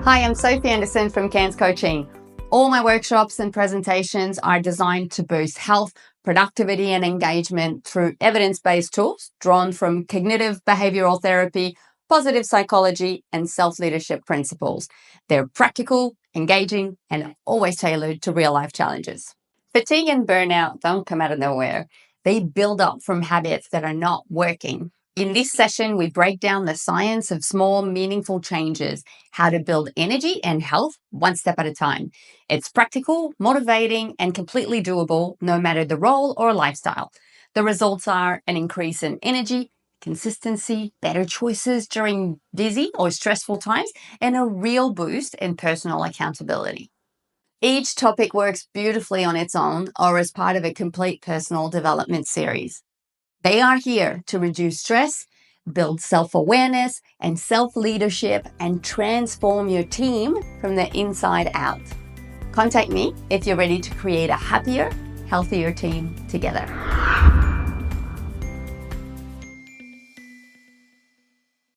Hi, I'm Sophie Anderson from Cairns Coaching. All my workshops and presentations are designed to boost health, productivity, and engagement through evidence-based tools drawn from cognitive behavioral therapy, positive psychology, and self-leadership principles. They're practical, engaging, and always tailored to real-life challenges. Fatigue and burnout don't come out of nowhere. They build up from habits that are not working. In this session, we break down the science of small, meaningful changes, how to build energy and health one step at a time. It's practical, motivating, and completely doable, no matter the role or lifestyle. The results are an increase in energy, consistency, better choices during busy or stressful times, and a real boost in personal accountability. Each topic works beautifully on its own or as part of a complete personal development series. They are here to reduce stress, build self-awareness and self-leadership, and transform your team from the inside out. Contact me if you're ready to create a happier, healthier team together.